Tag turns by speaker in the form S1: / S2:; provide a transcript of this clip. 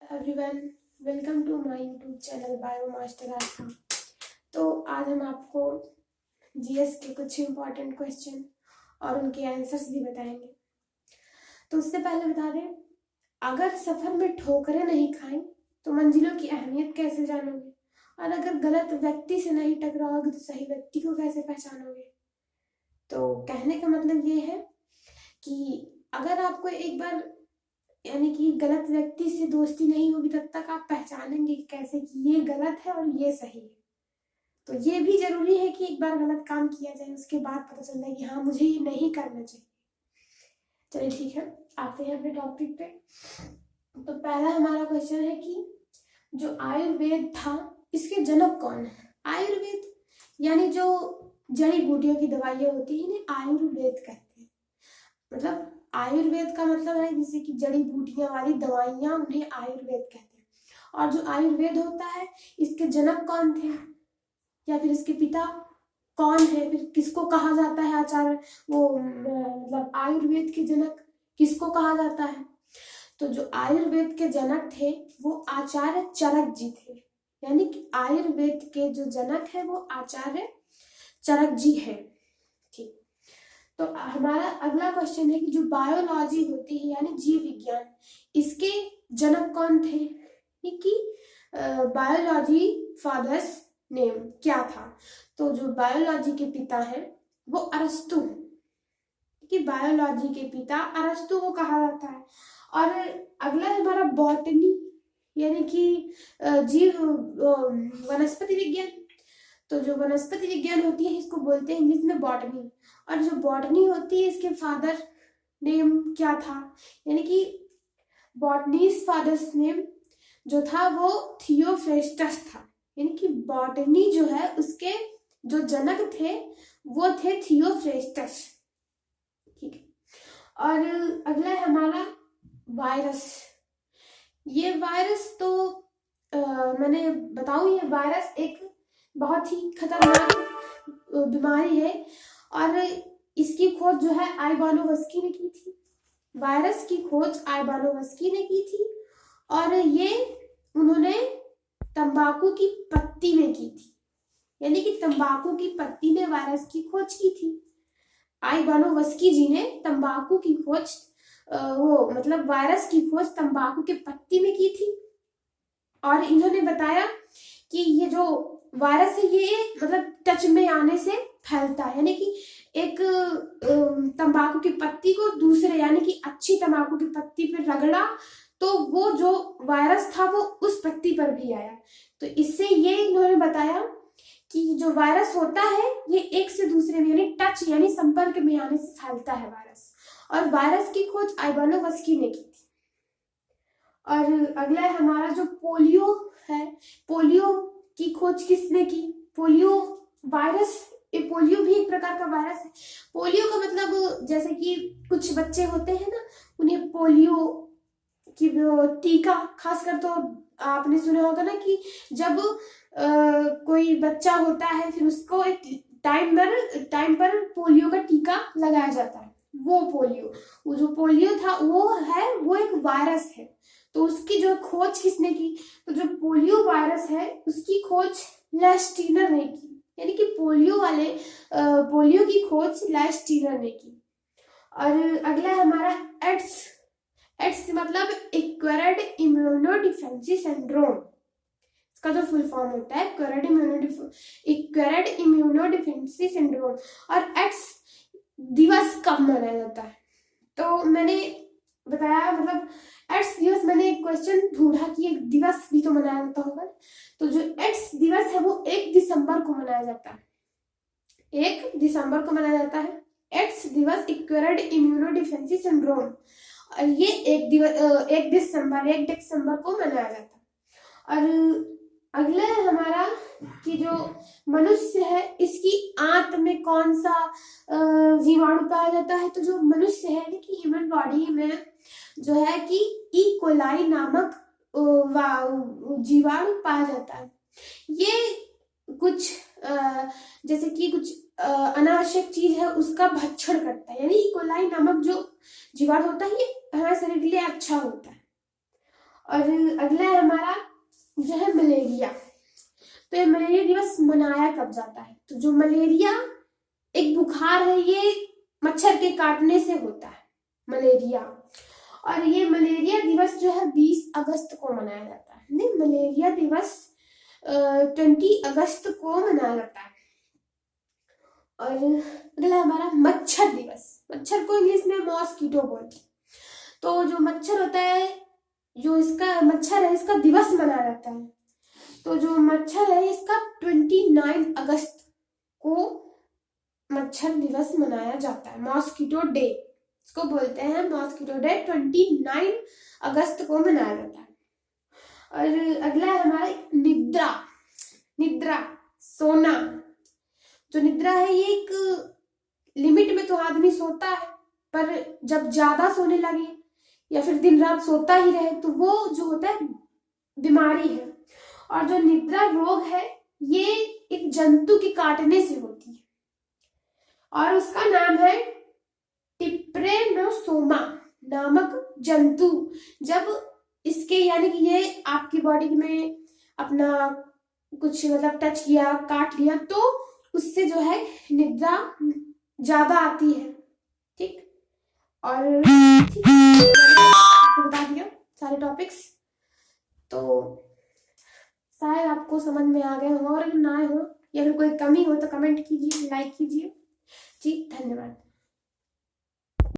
S1: Everyone, welcome to my YouTube channel bio master Aastha. तो आज हम आपको जीएस के कुछ इम्पोर्टेंट क्वेश्चन और उनके आंसर्स भी बताएंगे। तो उससे पहले बता दें, अगर सफर में ठोकरें नहीं खाएं तो मंजिलों की अहमियत कैसे जानोगे, और अगर गलत व्यक्ति से नहीं टकराओगे तो सही व्यक्ति को कैसे पहचानोगे। तो कहने का मतलब ये है कि अगर आपको एक बार यानी कि गलत व्यक्ति से दोस्ती नहीं होगी तब तक आप पहचानेंगे कैसे कि ये गलत है और ये सही है। तो ये भी जरूरी है कि एक बार गलत काम किया जाए, उसके बाद पता चलता है कि हाँ मुझे ये नहीं करना चाहिए। चलिए ठीक है, आते हैं अपने टॉपिक पे। तो पहला हमारा क्वेश्चन है कि जो आयुर्वेद था इसके जनक कौन है। आयुर्वेद यानी जो जड़ी बूटियों की दवाइयां होती है इन्हें आयुर्वेद कहते हैं। मतलब आयुर्वेद का मतलब है जैसे कि जड़ी बूटियां वाली दवाइयां, उन्हें आयुर्वेद कहते हैं। और जो आयुर्वेद होता है इसके जनक कौन थे या फिर इसके पिता कौन है, फिर किसको कहा जाता है आचार्य, वो मतलब आयुर्वेद के जनक किसको कहा जाता है। तो जो आयुर्वेद के जनक थे वो आचार्य चरक जी थे। यानी कि आयुर्वेद के जो जनक है वो आचार्य चरक जी है। ठीक, तो हमारा अगला क्वेश्चन है कि जो बायोलॉजी होती है यानी जीव विज्ञान, इसके जनक कौन थे। कि बायोलॉजी फादर्स नेम क्या था। तो जो बायोलॉजी के पिता हैं वो अरस्तु, कि बायोलॉजी के पिता अरस्तु को कहा जाता है। और अगला हमारा बॉटनी यानी कि जीव वनस्पति विज्ञान। तो जो वनस्पति विज्ञान होती है इसको बोलते हैं इंग्लिश में बॉटनी। और जो बॉटनी होती है इसके फादर नेम क्या था, यानी कि बॉटनीज फादर्स नेम जो था वो थियोफ्रेस्टस था। यानी कि बॉटनी जो है उसके जो जनक थे वो थे थियोफ्रेस्टस। ठीक है, और अगला है हमारा वायरस। ये वायरस तो मैंने बताऊं, ये वायरस एक बहुत ही खतरनाक बीमारी है और इसकी खोज जो है आइवानोवस्की ने की थी। वायरस की खोज आइवानोवस्की ने की थी और ये उन्होंने तंबाकू की पत्ती में की थी। यानी कि तंबाकू की पत्ती में वायरस की खोज की थी। आइवानोवस्की जी ने तंबाकू की खोज वो मतलब वायरस की खोज तंबाकू के पत्ती में की थी। और इन्होंने बताया कि ये जो वायरस है ये मतलब टच में आने से फैलता है। यानी कि एक तंबाकू की पत्ती को दूसरे यानी कि अच्छी तंबाकू की पत्ती पर रगड़ा तो वो जो वायरस था वो उस पत्ती पर भी आया। तो इससे ये इन्होंने बताया कि जो वायरस होता है ये एक से दूसरे में यानी टच यानी संपर्क में आने से फैलता है वायरस। और वायरस की खोज आइवानोवस्की ने की थी। और अगला है हमारा जो पोलियो है। पोलियो की खोज किसने की। पोलियो वायरस, पोलियो भी एक प्रकार का वायरस है। पोलियो का मतलब जैसे कि कुछ बच्चे होते हैं ना, उन्हें पोलियो की टीका, खासकर तो आपने सुना होगा ना कि जब कोई बच्चा होता है फिर उसको एक टाइम पर पोलियो का टीका लगाया जाता है। वो पोलियो, वो जो पोलियो था वो एक वायरस है। तो उसकी जो खोज किसने की, तो जो पोलियो वायरस है उसकी खोज लैस्टीनर ने की। यानी कि पोलियो की खोज लैस्टीनर ने की। और अगला है हमारा एड्स। एड्स मतलब एक्वायर्ड इम्यूनोडिफेंसी सिंड्रोम। इसका जो फुल फॉर्म होता है एक्वायर्ड इम्यूनोडिफेंसी सिंड्रोम। और एड्स दिवस कब मनाया जाता है, तो मैंने बताया मतलब एड्स दिवस, मैंने एक क्वेश्चन ढूंढा कि एक दिवस भी तो मनाया जाता होगा। तो जो एड्स दिवस है वो 1 दिसंबर को मनाया जाता है। 1 दिसंबर को मनाया जाता है एड्स दिवस, एक्वायर्ड इम्यूनोडिफेंसी सिंड्रोम। और ये 1 दिसंबर को मनाया जाता है। और अगला है हमारा कि जो मनुष्य है इसकी आंत में कौन सा जीवाणु पाया जाता है। तो जो मनुष्य है यानी कि ह्यूमन बॉडी में जो है कि ई कोलाई नामक जीवाणु पाया जाता है। ये कुछ जैसे कि कुछ अनावश्यक चीज है उसका भक्षण करता है। यानी ई कोलाई नामक जो जीवाणु होता है ये हमारे शरीर के लिए अच्छा होता है। और अगला है हमारा जो है मलेरिया। तो ये मलेरिया दिवस मनाया कब जाता है? तो जो मलेरिया एक बुखार है, ये मच्छर के काटने से होता है मलेरिया। और ये मलेरिया दिवस जो है 20 अगस्त को मनाया जाता है। नहीं, मलेरिया दिवस 20 अगस्त को मनाया जाता है। और अगला हमारा मच्छर दिवस। मच्छर को इंग्लिश में मॉस्किटो बोलते हैं। तो जो मच्छर होता है, जो इसका मच्छर है, इसका दिवस मनाया जाता है। तो जो मच्छर है इसका 29 अगस्त को मच्छर दिवस मनाया जाता है, मॉस्किटो डे इसको बोलते हैं। मॉस्किटो डे 29 अगस्त को मनाया जाता है। और अगला है हमारा निद्रा। निद्रा, सोना। जो निद्रा है ये एक लिमिट में तो आदमी सोता है, पर जब ज्यादा सोने लगे या फिर दिन रात सोता ही रहे तो वो जो होता है बीमारी है। और जो निद्रा रोग है ये एक जंतु के काटने से होती है और उसका नाम है टिप्रेनोसोमा नामक जंतु। जब इसके यानी कि ये आपकी बॉडी में अपना कुछ मतलब टच किया, काट लिया, तो उससे जो है निद्रा ज्यादा आती है। ठीक, और आपको बता दिया सारे टॉपिक्स। तो शायद आपको समझ में आ गए हो, और अगर ना हो या फिर कोई कमी हो तो कमेंट कीजिए, लाइक कीजिए। जी धन्यवाद।